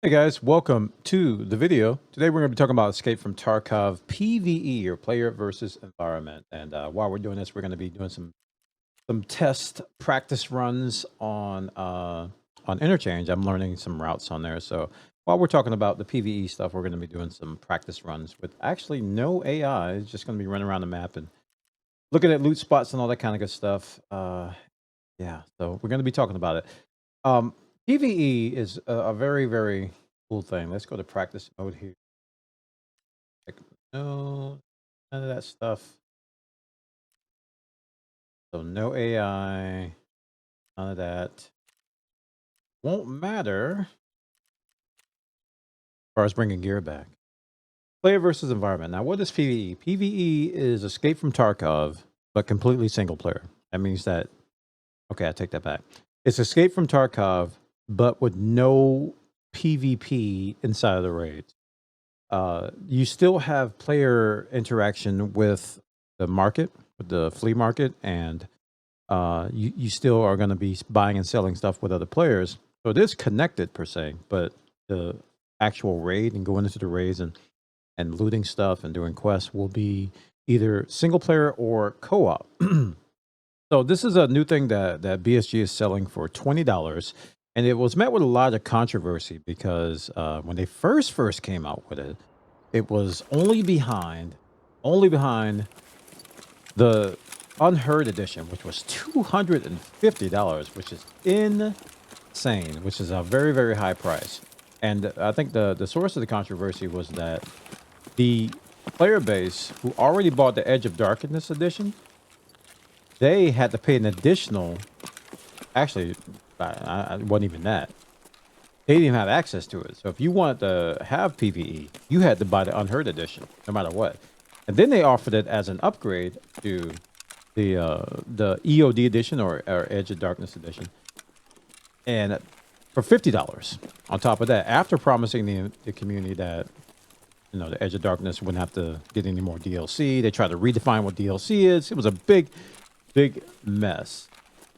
Hey guys, welcome to the video. Today we're going to be talking about Escape from Tarkov PvE, or player versus environment. And while we're doing this, we're going to be doing some test practice runs on Interchange. I'm learning some routes on there. So while we're talking about the PvE stuff, we're going to be doing some practice runs with actually no AI. It's just going to be running around the map and looking at loot spots and all that kind of good stuff. Yeah, so we're going to be talking about it. Um, PvE is a very, very cool thing. Let's go to practice mode here. No, none of that stuff. So no AI, none of that. Won't matter as far as bringing gear back. Player versus environment. Now, what is PvE? PvE is Escape from Tarkov, but completely single player. That means that, okay, I take that back. It's Escape from Tarkov, but with no PvP inside of the raid. You still have player interaction with the market, with the flea market, and you still are going to be buying and selling stuff with other players. So it is connected per se, but the actual raid and going into the raids and looting stuff and doing quests will be either single player or co-op. So this is a new thing that BSG is selling for $20. And it was met with a lot of controversy because when they first came out with it, it was only behind the Unheard edition, which was $250, which is insane, which is a very, very high price. And I think the source of the controversy was that the player base who already bought the Edge of Darkness edition, they had to pay an additional, actually, it wasn't even that. They didn't even have access to it. So if you wanted to have PvE, you had to buy the Unheard edition, no matter what. And then they offered it as an upgrade to the EOD edition or Edge of Darkness edition, and for $50 on top of that, after promising the community that the Edge of Darkness wouldn't have to get any more DLC. They tried to redefine what DLC is. It was a big mess.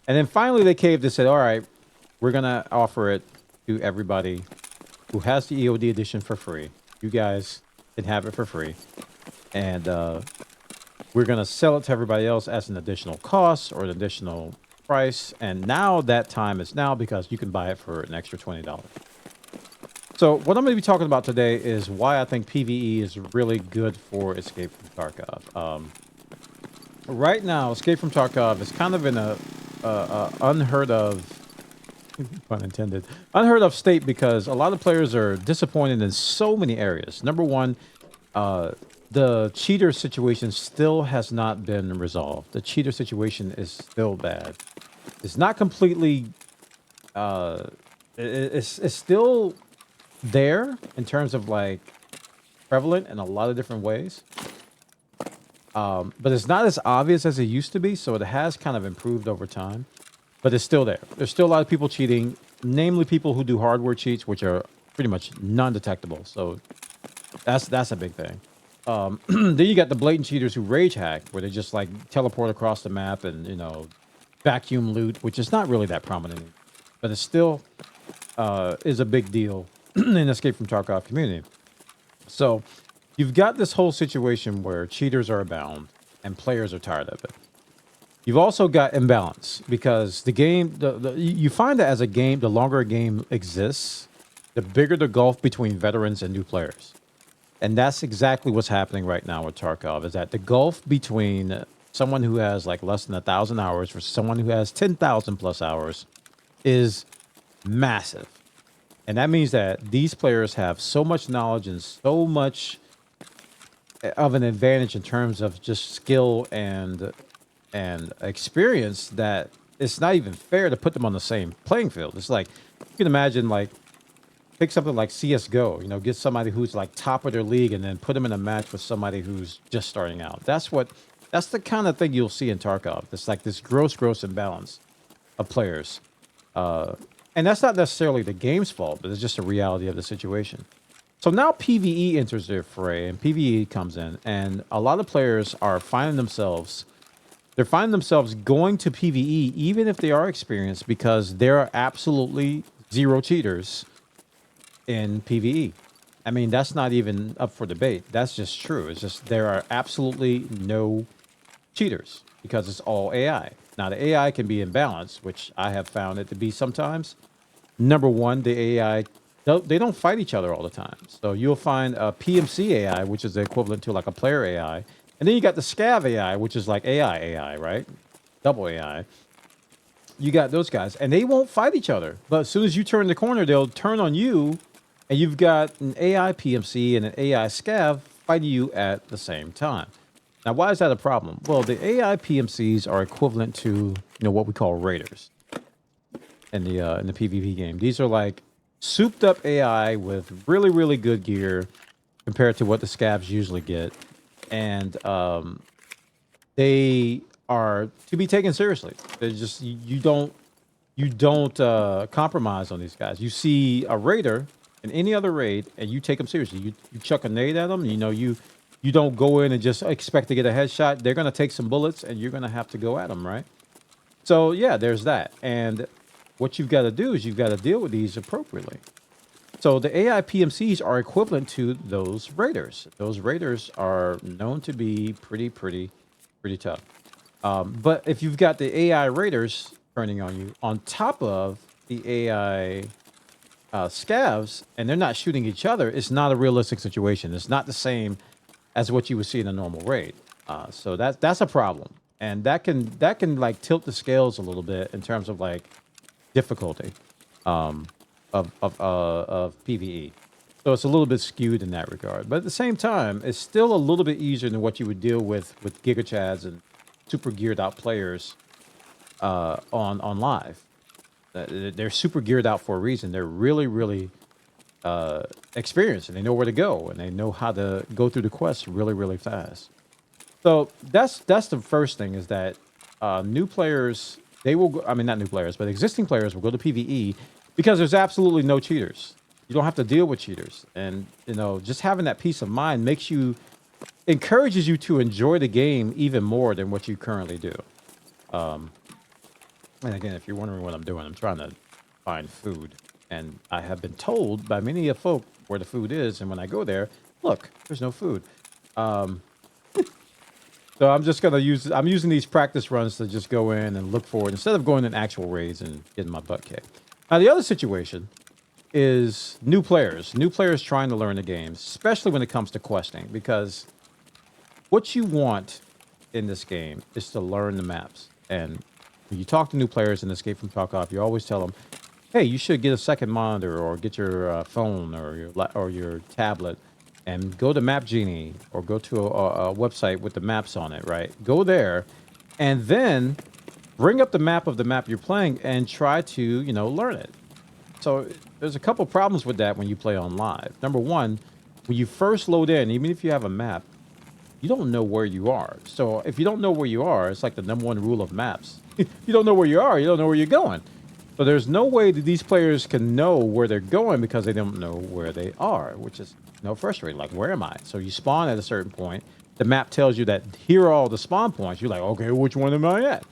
And then finally they caved and said, all right, we're gonna offer it to everybody who has the EOD edition for free. You guys can have it for free, and we're going to sell it to everybody else as an additional cost or an additional price. And now that time is now, because you can buy it for an extra $20. So what I'm going to be talking about today is why I think PvE is really good for Escape from Tarkov. Right now, Escape from Tarkov is kind of in a unheard of, pun intended, unheard of state, because a lot of players are disappointed in so many areas. Number one, the cheater situation still has not been resolved. The cheater situation is still bad. It's not completely, it's still there in terms of like prevalent in a lot of different ways. But it's not as obvious as it used to be. So it has kind of improved over time, but it's still there. There's still a lot of people cheating, namely people who do hardware cheats, which are pretty much non-detectable. So that's a big thing. Then you got the blatant cheaters who rage hack, where they just like teleport across the map and vacuum loot, which is not really that prominent, but it still is a big deal in Escape from Tarkov community. So you've got this whole situation where cheaters are abound and players are tired of it. You've also got imbalance because the game, you find that as a game, the longer a game exists, the bigger the gulf between veterans and new players. And that's exactly what's happening right now with Tarkov, is that the gulf between someone who has like less than 1,000 hours versus someone who has 10,000 plus hours is massive. And that means that these players have so much knowledge and so much of an advantage in terms of just skill and experience that it's not even fair to put them on the same playing field. It's like, you can imagine, like, take something like CSGO, get somebody who's like top of their league and then put them in a match with somebody who's just starting out. That's the kind of thing you'll see in Tarkov. It's like this gross imbalance of players. And that's not necessarily the game's fault, but it's just a reality of the situation. So now PvE enters their fray, and PvE comes in, and a lot of players are finding themselves going to PvE even if they are experienced, because there are absolutely zero cheaters in PvE. I mean, that's not even up for debate. That's just true. It's just there are absolutely no cheaters because it's all AI. Now, the AI can be imbalanced, which I have found it to be sometimes. Number one, the AI, they don't fight each other all the time. So you'll find a PMC AI, which is the equivalent to like a player AI. And then you got the scav AI, which is like AI, right? Double AI. You got those guys, and they won't fight each other. But as soon as you turn the corner, they'll turn on you, and you've got an AI PMC and an AI scav fighting you at the same time. Now, why is that a problem? Well, the AI PMCs are equivalent to what we call raiders in the PvP game. These are like souped up AI with really really good gear compared to what the scavs usually get, and they are to be taken seriously. They're just you don't compromise on these guys. You see a raider in any other raid, and you take them seriously. You chuck a nade at them. You don't go in and just expect to get a headshot. They're gonna take some bullets, and you're gonna have to go at them, right? So yeah, there's that. And what you've got to do is you've got to deal with these appropriately. So the AI PMCs are equivalent to those raiders. Those raiders are known to be pretty tough. But if you've got the AI raiders turning on you on top of the AI scavs, and they're not shooting each other, it's not a realistic situation. It's not the same as what you would see in a normal raid. So that's a problem, and that can like tilt the scales a little bit in terms of like difficulty of PvE. So it's a little bit skewed in that regard. But at the same time, it's still a little bit easier than what you would deal with Giga Chads and super geared out players on live. They're super geared out for a reason. They're really experienced, and they know where to go, and they know how to go through the quests really fast. So that's the first thing, is that new players, they will go, I mean, not new players, but existing players will go to PvE because there's absolutely no cheaters. You don't have to deal with cheaters, and just having that peace of mind encourages you to enjoy the game even more than what you currently do. And again, if you're wondering what I'm doing, I'm trying to find food, and I have been told by many of folk where the food is, and when I go there, look, there's no food. So I'm using these practice runs to just go in and look for it instead of going in actual raids and getting my butt kicked. Now, the other situation is new players trying to learn the game, especially when it comes to questing, because what you want in this game is to learn the maps. And when you talk to new players in Escape from Tarkov, you always tell them, hey, you should get a second monitor, or get your phone or your tablet and go to Map Genie, or go to a website with the maps on it, right? Go there and then bring up the map of the map you're playing and try to, learn it. So there's a couple problems with that when you play on live. Number one, when you first load in, even if you have a map, you don't know where you are. So if you don't know where you are, it's like the number one rule of maps. You don't know where you are, you don't know where you're going. So there's no way that these players can know where they're going because they don't know where they are, which is frustrating. Like, where am I? So you spawn at a certain point. The map tells you that here are all the spawn points. You're like, okay, which one am I at?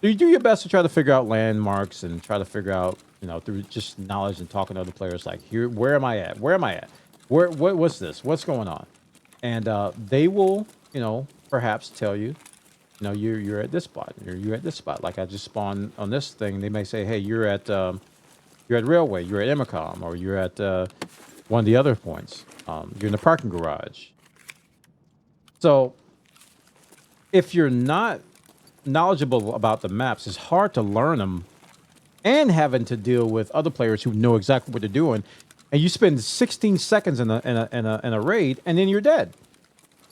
So you do your best to try to figure out landmarks and try to figure out, through just knowledge and talking to other players, like, here, where am I at? Where am I at? What's this? What's going on? And they will, perhaps tell you, you're at this spot. You're at this spot. Like, I just spawned on this thing. They may say, hey, you're at Railway. You're at Emicom, or you're at one of the other points. You're in the parking garage. So if you're not knowledgeable about the maps, it's hard to learn them, and having to deal with other players who know exactly what they're doing, and you spend 16 seconds in a raid, and then you're dead.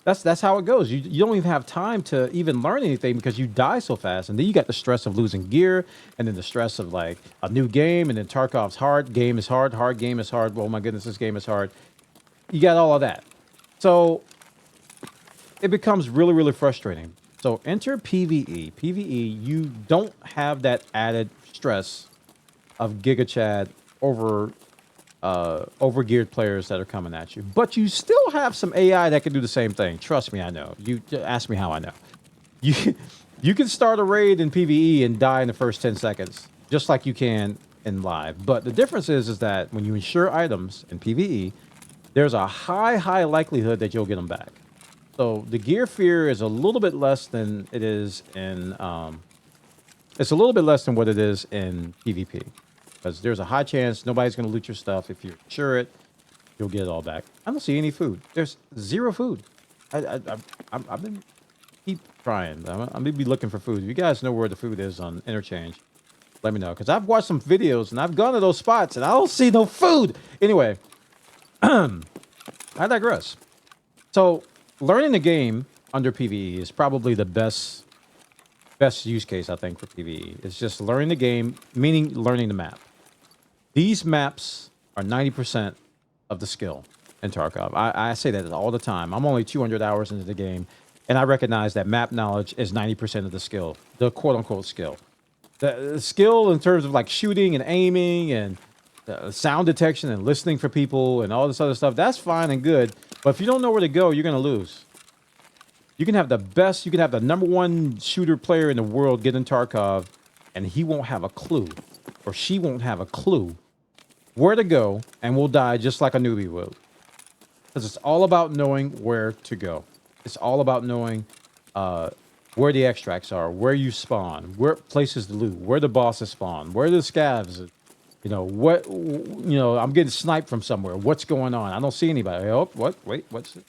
That's how it goes. You don't even have time to even learn anything because you die so fast, and then you got the stress of losing gear, and then the stress of like a new game, and then Tarkov's hard game is hard game is hard. Oh my goodness, this game is hard. You got all of that, so it becomes really frustrating. So enter PvE. PvE, you don't have that added stress of Giga Chad overgeared players that are coming at you, but you still have some AI that can do the same thing. Trust me, I know. You ask me how I know. You can start a raid in PvE and die in the first 10 seconds, just like you can in live. But the difference is that when you insure items in PvE, there's a high likelihood that you'll get them back. So the gear fear is a little bit less than it is in it's a little bit less than what it is in PvP, because there's a high chance nobody's going to loot your stuff. If you insure it, you'll get it all back. I don't see any food. There's zero food. I've been keep trying. I'm gonna be looking for food. If you guys know where the food is on Interchange, let me know, because I've watched some videos and I've gone to those spots and I don't see no food. Anyway, I digress. So learning the game under PvE is probably the best use case, I think, for PvE. It's just learning the game, meaning learning the map. These maps are 90% of the skill in Tarkov. I say that all the time. I'm only 200 hours into the game, and I recognize that map knowledge is 90% of the skill, the quote-unquote skill. The skill in terms of like shooting and aiming and sound detection and listening for people and all this other stuff, that's fine and good. But if you don't know where to go, you're going to lose. You can have the best, you can have the #1 shooter player in the world get in Tarkov, and he won't have a clue, or she won't have a clue where to go, and will die just like a newbie will. Because it's all about knowing where to go. It's all about knowing where the extracts are, where you spawn, where places to loot, where the bosses spawn, where the scavs. You know what? You know, I'm getting sniped from somewhere. What's going on? I don't see anybody. Oh, what? Wait, what's it?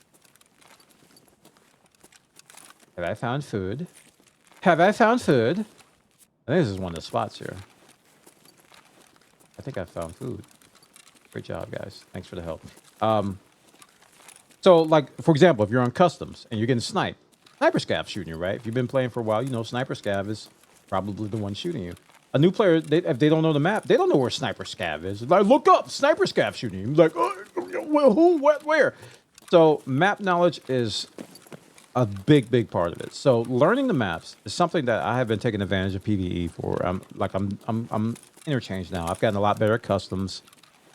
Have I found food? Have I found food? I think this is one of the spots here. I think I found food. Great job, guys. Thanks for the help. So, like, for example, if you're on customs and you're getting sniped, sniper scav shooting you, right? If you've been playing for a while, you know sniper scav is probably the one shooting you. A new player, if they don't know the map, they don't know where sniper scav is. Like, look up, sniper scav shooting you. Like, well, who, what, where? So, map knowledge is a big part of it. So, learning the maps is something that I have been taking advantage of PvE for. I'm interchanged now. I've gotten a lot better at customs.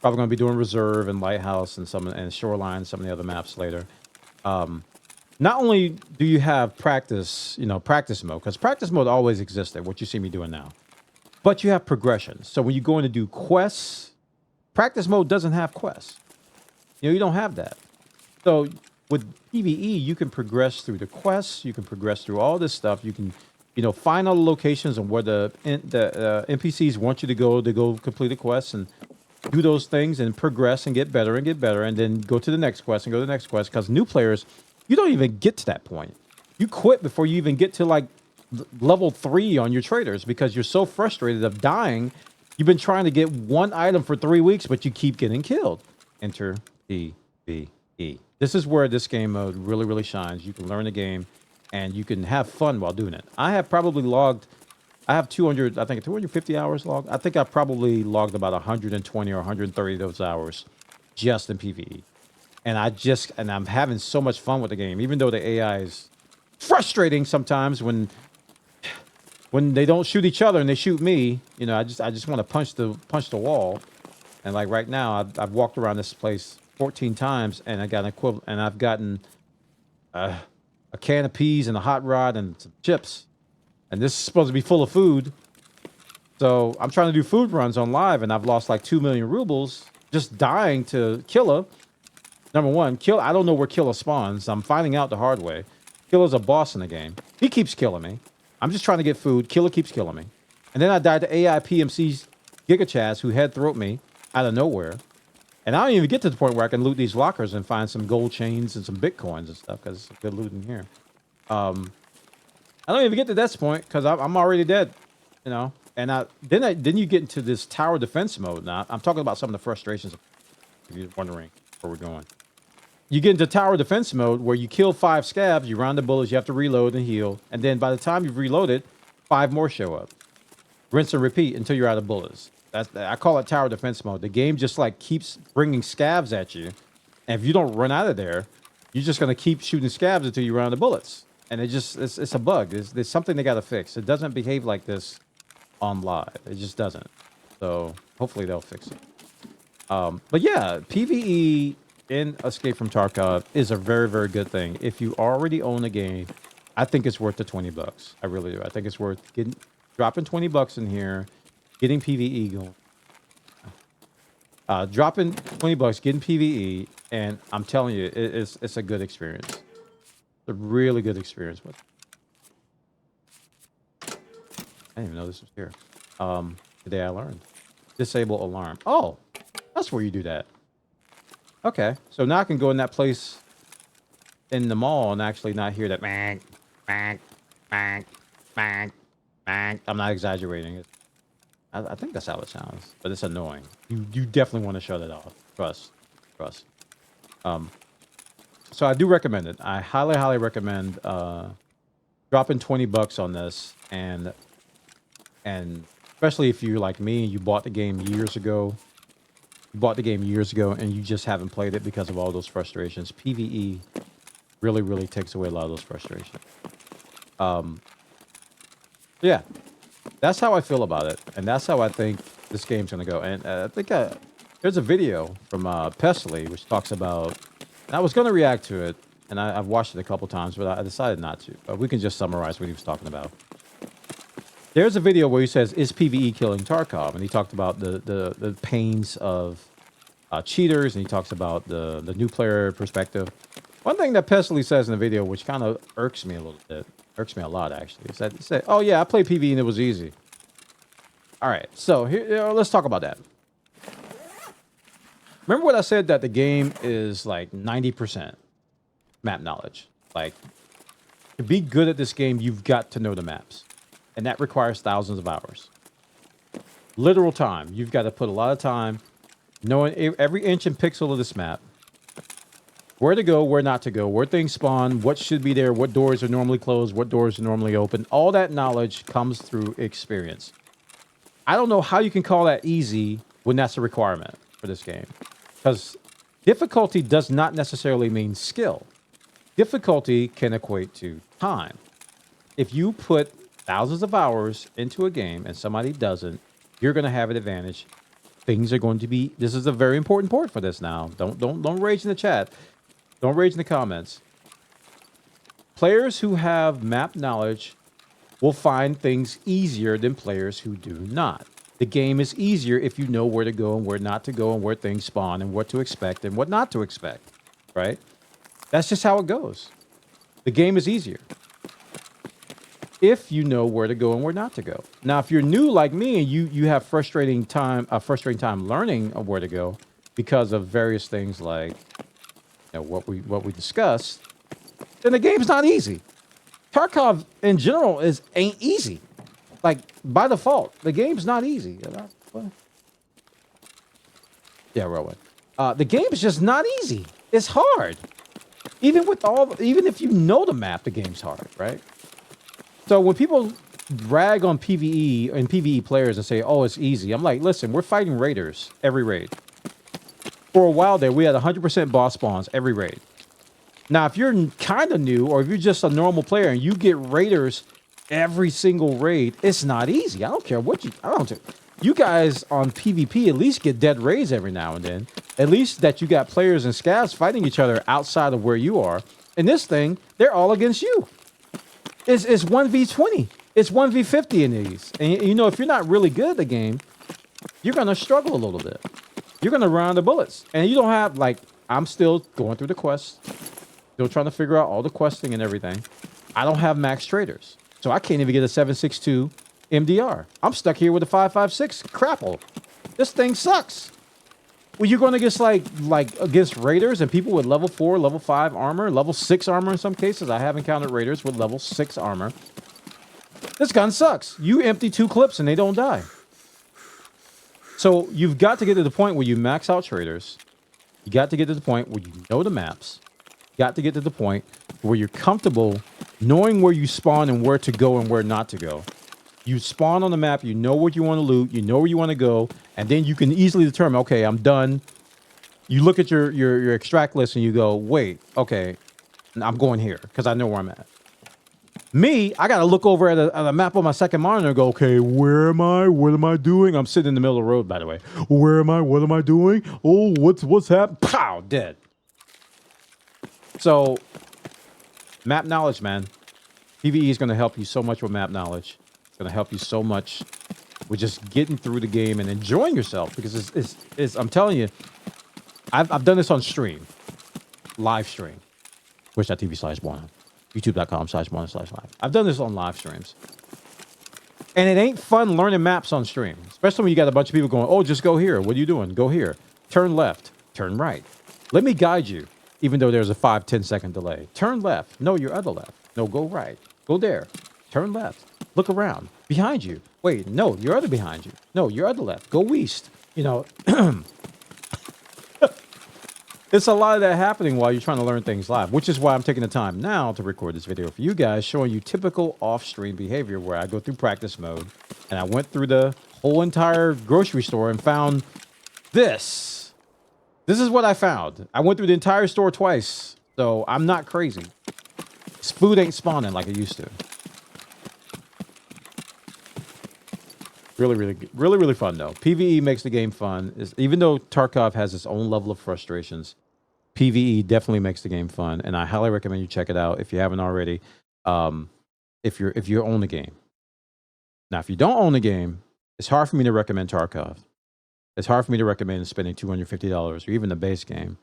Probably going to be doing reserve and lighthouse and shoreline, some of the other maps later. Not only do you have practice, practice mode, because practice mode always existed, what you see me doing now, but you have progression. So when you go in to do quests, practice mode doesn't have quests. You don't have that. So with PvE, you can progress through the quests, you can progress through all this stuff. You can, find all the locations and where the NPCs want you to go complete a quest and do those things and progress and get better, and then go to the next quest and go to the next quest. Because new players, you don't even get to that point. You quit before you even get to like level 3 on your traders, because you're so frustrated of dying. You've been trying to get one item for 3 weeks, but you keep getting killed. Enter PvE. This is where this game mode really shines. You can learn the game and you can have fun while doing it. I have 250 hours logged. I think I probably logged about 120 or 130 of those hours just in PvE. And I'm having so much fun with the game, even though the AI is frustrating sometimes when they don't shoot each other and they shoot me. I just want to punch the wall. And like right now, I've walked around this place 14 times and I got an equivalent, and I've gotten a can of peas and a hot rod and some chips. And this is supposed to be full of food. So I'm trying to do food runs on live, and I've lost like 2 million rubles just dying to Killa. Number one, I don't know where Killa spawns. I'm finding out the hard way. Killa's a boss in the game. He keeps killing me. I'm just trying to get food. Killa keeps killing me. And then I died to AI PMC's Gigachaz, who head throat me out of nowhere. And I don't even get to the point where I can loot these lockers and find some gold chains and some bitcoins and stuff, because it's good loot in here. I don't even get to that point because I'm already dead, And then you get into this tower defense mode. Now I'm talking about some of the frustrations. If you're wondering where we're going, you get into tower defense mode where you kill 5 scabs, you round the bullets, you have to reload and heal, and then by the time you've reloaded, 5 more show up. Rinse and repeat until you're out of bullets. I call it tower defense mode. The game just like keeps bringing scabs at you, and if you don't run out of there, you're just gonna keep shooting scabs until you run out of bullets. And it's a bug. There's something they got to fix. It doesn't behave like this on live. It just doesn't. So hopefully they'll fix it. But yeah, PvE in Escape from Tarkov is a very good thing. If you already own a game, I think it's worth the $20. I really do. I think it's worth dropping $20 in here, getting PvE going. Dropping 20 bucks, getting PvE, and I'm telling you, it's a good experience. It's a really good experience with. I didn't even know this was here. Today I learned. Disable alarm. Oh, that's where you do that. Okay, so now I can go in that place in the mall and actually not hear that bang, bang, bang, bang, bang. I'm not exaggerating. I think that's how it sounds, but it's annoying. You definitely want to shut it off. Trust. So I do recommend it. I highly recommend dropping 20 bucks on this, and especially if you're like me, you bought the game years ago. You bought the game years ago, and you just haven't played it because of all those frustrations. PvE really takes away a lot of those frustrations. Yeah, that's how I feel about it, and that's how I think this game's gonna go. And I think there's a video from Pesley which talks about. And I was gonna react to it, and I've watched it a couple times, but I decided not to. But we can just summarize what he was talking about. There's a video where he says, "Is PvE killing Tarkov?" And he talked about the pains of cheaters, and he talks about the new player perspective. One thing that Pesley says in the video, which kind of irks me a little bit, irks me a lot actually, is that he said, "Oh yeah, I played PvE and it was easy." All right, so here, let's talk about that. Remember what I said, that the game is like 90% map knowledge. Like, to be good at this game, you've got to know the maps. And that requires thousands of hours. Literal time. You've got to put a lot of time knowing every inch and pixel of this map. Where to go, where not to go, where things spawn, what should be there, what doors are normally closed, what doors are normally open. All that knowledge comes through experience. I don't know how you can call that easy when that's a requirement for this game. Because difficulty does not necessarily mean skill. Difficulty can equate to time. If you put thousands of hours into a game and somebody doesn't, you're going to have an advantage. Things are going to be. This is a very important point for this now. Don't rage in the chat. Don't rage in the comments. Players who have map knowledge will find things easier than players who do not. The game is easier if you know where to go and where not to go and where things spawn and what to expect and what not to expect, right? That's just how it goes. The game is easier if you know where to go and where not to go. Now, if you're new like me and you have frustrating time learning of where to go because of various things like what we discussed, then the game's not easy. Tarkov in general ain't easy. Like, by default, the game's not easy. Yeah, Rowan. The game is just not easy. It's hard. Even if you know the map, the game's hard, right? So when people brag on PvE and PvE players and say, "Oh, it's easy," I'm like, listen, we're fighting raiders every raid. For a while there, we had 100% boss spawns every raid. Now, if you're kind of new, or if you're just a normal player and you get raiders every single raid, it's not easy. I don't care what you guys on PvP at least get dead raids every now and then. At least that you got players and scavs fighting each other outside of where you are. In this thing, they're all against you. It's 1v20. It's 1v50 in these. And if you're not really good at the game, you're going to struggle a little bit. You're going to run out of bullets. And you don't have, I'm still going through the quests. Still trying to figure out all the questing and everything. I don't have max traders. So I can't even get a 7.62 MDR. I'm stuck here with a 5.56 crapple. This thing sucks. Well, you're going to get against raiders and people with level 4, level 5 armor, level 6 armor in some cases. I have encountered raiders with level 6 armor. This gun sucks. You empty 2 clips and they don't die. So you've got to get to the point where you max out traders. You got to get to the point where you know the maps. You got to get to the point where you're comfortable knowing where you spawn and where to go and where not to go. You spawn on the map, you know what you want to loot, you know where you want to go, and then you can easily determine, okay, I'm done. You look at your extract list and you go, wait, okay, I'm going here because I know where I'm at. Me, I got to look over at a map on my second monitor and go, okay, where am I? What am I doing? I'm sitting in the middle of the road, by the way. Where am I? What am I doing? Oh, what's happening? Pow, dead. So, map knowledge, man. PvE is going to help you so much with map knowledge. It's going to help you so much with just getting through the game and enjoying yourself, because it's I'm telling you, I've done this on stream, live stream, twitch.tv/Juan, youtube.com/Juan/live. I've done this on live streams. And it ain't fun learning maps on stream, especially when you got a bunch of people going, oh, just go here. What are you doing? Go here. Turn left. Turn right. Let me guide you, even though there's a 5-10 second delay. Turn left. No, your other left. No, go right. Go there. Turn left. Look around. Behind you. Wait, no, your other behind you. No, your other left. Go east. You know, it's a lot of that happening while you're trying to learn things live, which is why I'm taking the time now to record this video for you guys, showing you typical off-stream behavior where I go through practice mode and I went through the whole entire grocery store and found this. This is what I found. I went through the entire store twice, so I'm not crazy. This food ain't spawning like it used to. Really fun, though. PvE makes the game fun. Even though Tarkov has its own level of frustrations, PvE definitely makes the game fun, and I highly recommend you check it out if you haven't already. If you own the game. Now, if you don't own the game, it's hard for me to recommend Tarkov. It's hard for me to recommend spending $250 or even the base game,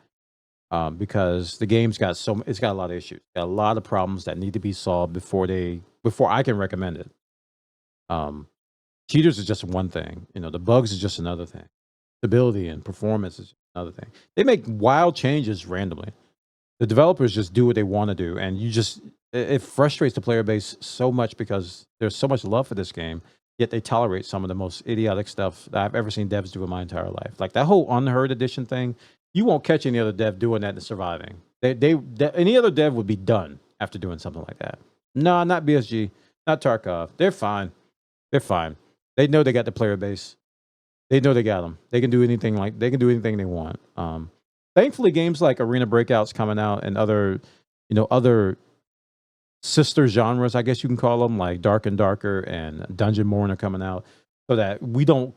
because the game's got it's got a lot of issues, got a lot of problems that need to be solved before I can recommend it. Cheaters is just one thing. You know, the bugs is just another thing. Stability and performance is another thing. They make wild changes randomly. The developers just do what they want to do, and it frustrates the player base so much because there's so much love for this game, yet they tolerate some of the most idiotic stuff that I've ever seen devs do in my entire life. Like that whole unheard edition thing, you won't catch any other dev doing that and surviving. Any other dev would be done after doing something like that. No, not BSG, not Tarkov. They're fine. They're fine. They know they got the player base. They know they got them. They can do anything they want. Thankfully, games like Arena Breakout's coming out and other sister genres, I guess you can call them, like Dark and Darker and Dungeon Morn are coming out, so that we don't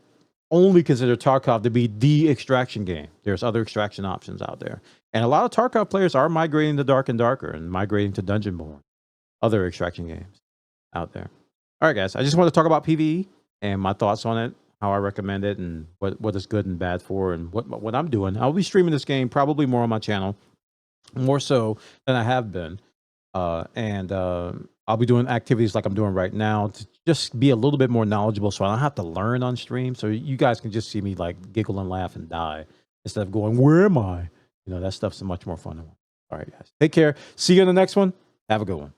only consider Tarkov to be the extraction game. There's other extraction options out there. And a lot of Tarkov players are migrating to Dark and Darker and migrating to Dungeon Morn, other extraction games out there. All right, guys, I just want to talk about PvE and my thoughts on it, how I recommend it, and what it's good and bad for, and what I'm doing. I'll be streaming this game probably more on my channel, more so than I have been. I'll be doing activities like I'm doing right now to just be a little bit more knowledgeable, so I don't have to learn on stream. So you guys can just see me like giggle and laugh and die instead of going, where am I? You know, that stuff's much more fun. All right, guys, take care. See you in the next one. Have a good one.